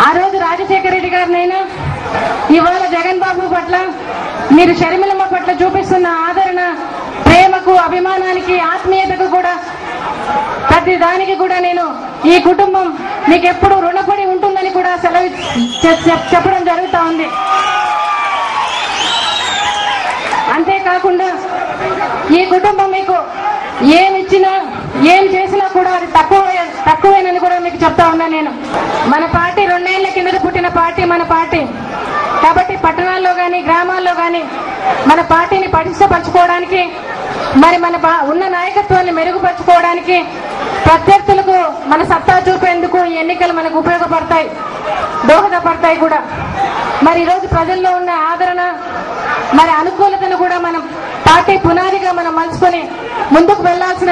ఆ రోజు రాజశేఖర రెడ్డి గారినైనా ఇవాళ జగన్ బాబు పట్ల మీరు షర్మిలమ్మ పట్ల చూపిస్తున్న ఆదరణ, ప్రేమకు, అభిమానానికి, ఆత్మీయతకు కూడా ప్రతి దానికి కూడా నేను ఈ కుటుంబం మీకు ఎప్పుడు రుణపడి ఉంటుందని కూడా చెప్పడం జరుగుతూ ఉంది. అంతేకాకుండా ఈ కుటుంబం మీకు ఏమిచ్చినా ఏం చేసినా కూడా అది తక్కువేనని కూడా మీకు చెప్తా ఉన్నా. నేను మన పార్టీ 2 ఏళ్ల కిందట పుట్టిన పార్టీ మన పార్టీ కాబట్టి పట్టణాల్లో కానీ గ్రామాల్లో కానీ మన పార్టీని పటిష్టపరచుకోవడానికి, మరి మన ఉన్న నాయకత్వాన్ని మెరుగుపరచుకోవడానికి, ప్రత్యర్థులకు మన సత్తా చూపేందుకు ఈ ఎన్నికలు మనకు ఉపయోగపడతాయి, దోహదపడతాయి కూడా. మరి ఈరోజు ప్రజల్లో ఉన్న ఆదరణ, మరి అనుకూలతను కూడా మనం పార్టీ పునాదిగా మనం మలుచుకొని ముందుకు వెళ్లాల్సిన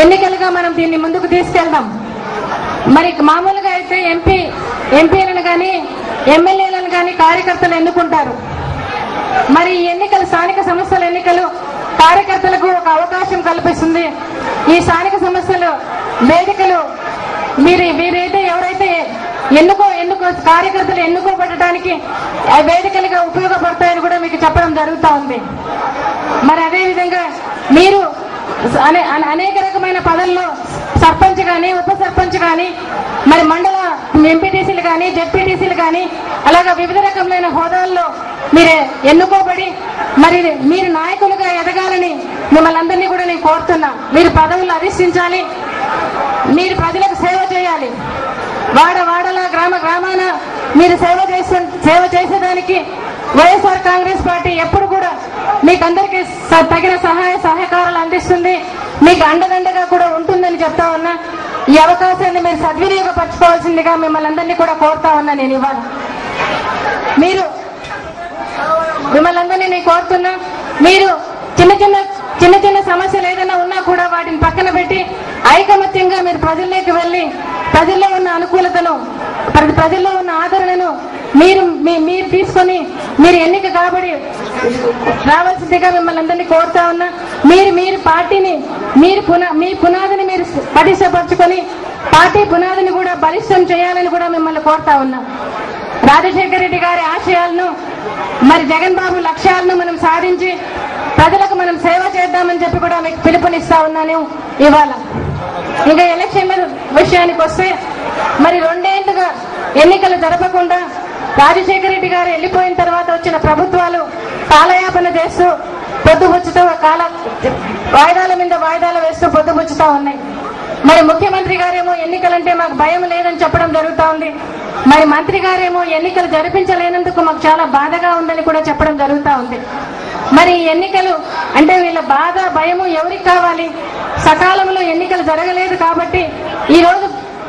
ఎన్నికలుగా మనం దీన్ని ముందుకు తీసుకెళ్దాం. మరి మామూలుగా అయితే ఎంపీలను కానీ ఎమ్మెల్యేలను కానీ కార్యకర్తలు ఎన్నుకుంటారు. మరి ఈ ఎన్నికలు, స్థానిక సంస్థల ఎన్నికలు కార్యకర్తలకు ఒక అవకాశం కల్పిస్తుంది. ఈ స్థానిక సంస్థలు వేదికలు వీరైతే ఎవరైతే కార్యకర్తలు ఎన్నుకోబడటానికి వేదికలుగా ఉపయోగపడతాయని కూడా మీకు చెప్పడం జరుగుతూ ఉంది. మరి అదేవిధంగా మీరు అనేక రకమైన పదవుల్లో సర్పంచ్ కానీ, ఉప సర్పంచ్ కానీ, మరి మండల ఎంపీటీసీలు కానీ, జెడ్పీటీసీలు కానీ, అలాగా వివిధ రకమైన హోదాల్లో మీరు ఎన్నుకోబడి మరి మీరు నాయకులుగా ఎదగాలని మిమ్మల్ని అందరినీ కూడా నేను కోరుతున్నా. మీరు పదవులు అధిష్ఠించాలి, మీరు ప్రజలకు సేవ చేయాలి. వాడవాడలా గ్రామాన మీరు సేవ చేసేదానికి వైఎస్ఆర్ కాంగ్రెస్ పార్టీ ఎప్పుడు కూడా మీకు అందరికీ తగిన సహాయ సహకారాలు అందిస్తుంది, మీకు అండదండగా కూడా ఉంటుందని చెప్తా ఉన్నా. ఈ అవకాశాన్ని మీరు సద్వినియోగపరచుకోవాల్సిందిగా మిమ్మల్ని అందరినీ కూడా కోరుతా ఉన్నా. నేను ఇవాళ మిమ్మల్ని అందరినీ నేను కోరుతున్నా, మీరు చిన్న చిన్న సమస్యలు ఏదైనా ఉన్నా కూడా వాటిని పక్కన పెట్టి ఐకమత్యంగా మీరు ప్రజల్లోకి వెళ్లి ప్రజల్లో ఉన్న అనుకూలతను, ప్రజల్లో ఉన్న ఆదరణను మీరు తీసుకొని మీరు ఎన్నిక కాబడి రావాల్సిందిగా మిమ్మల్ని అందరినీ కోరుతా ఉన్నా. మీరు పార్టీని మీ పునాదిని మీరు పటిష్టపరచుకొని పార్టీ పునాదిని కూడా బలిష్టం చేయాలని కూడా మిమ్మల్ని కోరుతా ఉన్నా. రాజశేఖర రెడ్డి గారి ఆశయాలను, మరి జగన్ బాబు లక్ష్యాలను మనం సాధించి ప్రజలకు మనం సేవ చేద్దామని చెప్పి కూడా మీకు పిలుపునిస్తా ఉన్నాను. ఇవాళ ఇంకా ఎలక్షన్ల విషయానికి వస్తే, మరి 2 ఏళ్లుగా ఎన్నికలు జరపకుండా రాజశేఖర రెడ్డి గారు వెళ్లిపోయిన తర్వాత వచ్చిన ప్రభుత్వాలు కాలయాపన చేస్తూ పొద్దుపుచ్చుతూ వాయిదాల మీద వాయిదాలు వేస్తూ పొద్దుపుచ్చుతా ఉన్నాయి. మరి ముఖ్యమంత్రి గారేమో ఎన్నికలంటే మాకు భయం లేదని చెప్పడం జరుగుతూ ఉంది. మరి మంత్రి గారేమో ఎన్నికలు జరిపించలేనందుకు మాకు చాలా బాధగా ఉందని కూడా చెప్పడం జరుగుతూ ఉంది. మరి ఎన్నికలు అంటే వీళ్ళ బాధ, భయము ఎవరికి కావాలి? సకాలంలో ఎన్నికలు జరగలేదు కాబట్టి ఈ రోజు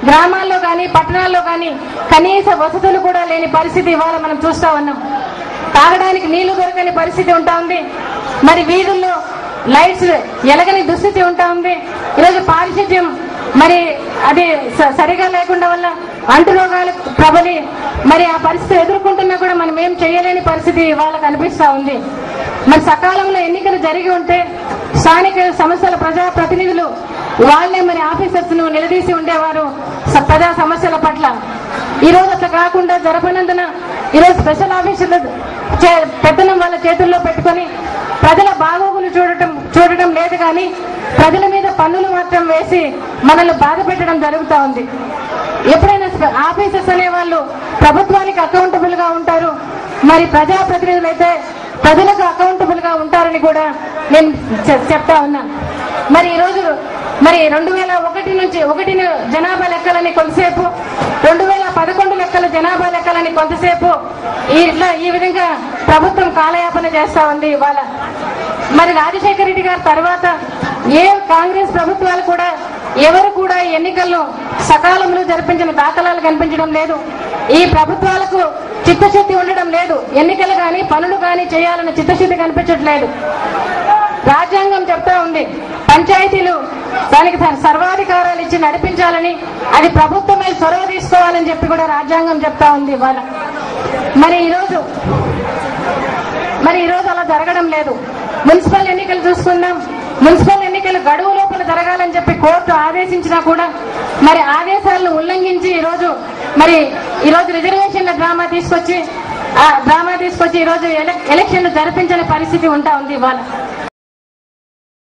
గ్రామాల్లో కానీ పట్టణాల్లో కానీ కనీస వసతులు కూడా లేని పరిస్థితి ఇవాళ మనం చూస్తా ఉన్నాం. తాగడానికి నీళ్లు దొరకని పరిస్థితి ఉంటా ఉంది. మరి వీధుల్లో లైట్స్ ఎలగని దుస్థితి ఉంటా ఉంది. ఈరోజు పారిశుద్ధ్యం మరి అది సరిగా లేకుండా వల్ల అంటురోగాలు ప్రబలి మరి ఆ పరిస్థితి ఎదుర్కొంటున్నా కూడా మనం ఏం చేయలేని పరిస్థితి ఇవాళ కనిపిస్తా ఉంది. మరి సకాలంలో ఎన్నికలు జరిగి ఉంటే స్థానిక సంస్థల ప్రజాప్రతినిధులు వాళ్ళే మరి ఆఫీసర్స్ ను నిలదీసి ఉండేవారు ప్రజా సమస్యల పట్ల. ఈ రోజు అట్లా కాకుండా జరపనందున ఈరోజు స్పెషల్ ఆఫీసర్లు పెత్తనం వాళ్ళ చేతుల్లో పెట్టుకొని ప్రజల బాగోగులు చూడటం లేదు కానీ ప్రజల మీద పన్నులు మాత్రం వేసి మనల్ని బాధ పెట్టడం జరుగుతూ ఉంది. ఎప్పుడైనా ఆఫీసర్స్ అనే వాళ్ళు ప్రభుత్వానికి అకౌంటబుల్ గా ఉంటారు, మరి ప్రజాప్రతినిధులు అయితే ప్రజలకు అకౌంటబుల్ గా ఉంటారని కూడా నేను చెప్తా ఉన్నా. మరి ఈరోజు 2001 నుంచి 1 జనాభా లెక్కలని కొంతసేపు, 2011 లెక్కల జనాభా లెక్కలని కొంతసేపు ఈ విధంగా ప్రభుత్వం కాలయాపన చేస్తా ఉంది ఇవాళ. మరి రాజశేఖర రెడ్డి గారి తర్వాత ఏ కాంగ్రెస్ ప్రభుత్వాలు కూడా ఎవరు కూడా ఎన్నికల్లో సకాలంలో జరిపించిన దాఖలాలు కనిపించడం లేదు. ఈ ప్రభుత్వాలకు చిత్తశుద్ధి ఉండడం లేదు. ఎన్నికలు కానీ పనులు కానీ చేయాలన్న చిత్తశుద్ధి కనిపించట్లేదు. రాజ్యాంగం చెప్తా ఉంది పంచాయతీలు దానికి సర్వాధికారాలు ఇచ్చి నడిపించాలని, అది ప్రభుత్వమే చొరవ తీసుకోవాలని చెప్పి కూడా రాజ్యాంగం చెప్తా ఉంది ఇవాళ. మరి ఈరోజు అలా జరగడం లేదు. మున్సిపల్ ఎన్నికలు చూసుకుందాం. మున్సిపల్ ఎన్నికలు గడువు లోపల జరగాలని చెప్పి కోర్టు ఆదేశించినా కూడా మరి ఆదేశాలను ఉల్లంఘించి ఈరోజు మరి ఈరోజు రిజర్వేషన్ల డ్రామా తీసుకొచ్చి ఈ రోజు ఎలక్షన్లు జరిపించని పరిస్థితి ఉంటా ఉంది ఇవాళ.